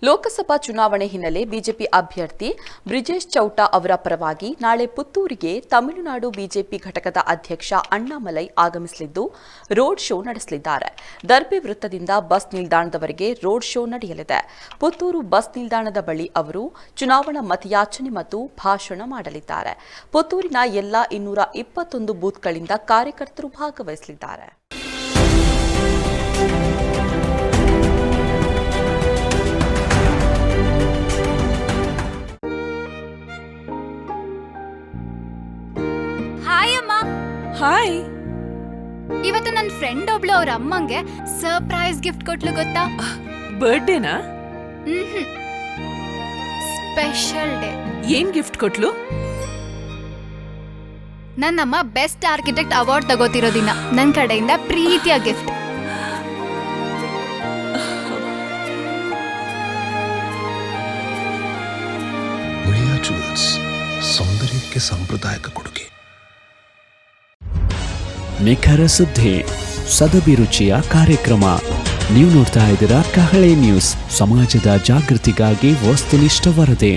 ಲೋಕಸಭಾ ಚುನಾವಣೆ ಹಿನ್ನೆಲೆ ಬಿಜೆಪಿ ಅಭ್ಯರ್ಥಿ ಬ್ರಿಜೇಶ್ ಚೌಟಾ ಅವರ ಪರವಾಗಿ ನಾಳೆ ಪುತ್ತೂರಿಗೆ ತಮಿಳುನಾಡು ಬಿಜೆಪಿ ಘಟಕದ ಅಧ್ಯಕ್ಷ ಅಣ್ಣಾಮಲೈ ಆಗಮಿಸಲಿದ್ದು ರೋಡ್ ಶೋ ನಡೆಸಲಿದ್ದಾರೆ. ದರ್ಬೆ ವೃತ್ತದಿಂದ ಬಸ್ ನಿಲ್ದಾಣದವರೆಗೆ ರೋಡ್ ಶೋ ನಡೆಯಲಿದೆ. ಪುತ್ತೂರು ಬಸ್ ನಿಲ್ದಾಣದ ಬಳಿ ಅವರು ಚುನಾವಣಾ ಮತಯಾಚನೆ ಮತ್ತು ಭಾಷಣ ಮಾಡಲಿದ್ದಾರೆ. ಪುತ್ತೂರಿನ ಎಲ್ಲ 221 ಬೂತ್ಗಳಿಂದ ಕಾರ್ಯಕರ್ತರು ಭಾಗವಹಿಸಲಿದ್ದಾರೆ. ಹಾಯ್ ಅಮ್ಮ. ಹಾಯ್. ಇವತ್ತು ನನ್ನ ಫ್ರೆಂಡ್ ಒಬ್ಳು ಅವ್ರ ಅಮ್ಮಂಗೆ ಸರ್ಪ್ರೈಸ್ ಗಿಫ್ಟ್ ಕೊಟ್ಲು ಗೊತ್ತಾ? ಬರ್ಡೇನಾ? Special day. ಏನ್ ಗಿಫ್ಟ್ ಕೊಟ್ಲು? ನನ್ನಮ್ಮ ಬೆಸ್ಟ್ ಆರ್ಕಿಟೆಕ್ಟ್ ಅವಾರ್ಡ್ ತಗೋತಿರೋ ದಿನ ನನ್ನ ಕಡೆಯಿಂದ ಪ್ರೀತಿಯ ಗಿಫ್ಟ್. ಮುಳಿಯಾ ಜುವೆಲ್ಸ್, ಸೌಂದರ್ಯಕ್ಕೆ ಸಾಂಪ್ರದಾಯಿಕ ಕೊಡುಗೆ. ನಿಖರ ಸುದ್ದಿ, ಸದಭಿರುಚಿಯ ಕಾರ್ಯಕ್ರಮ. ನೀವು ನೋಡ್ತಾ ಇದ್ದೀರಾ ಕಹಳೆ ನ್ಯೂಸ್, ಸಮಾಜದ ಜಾಗೃತಿಗಾಗಿ ವಸ್ತುನಿಷ್ಠ ವರದಿ.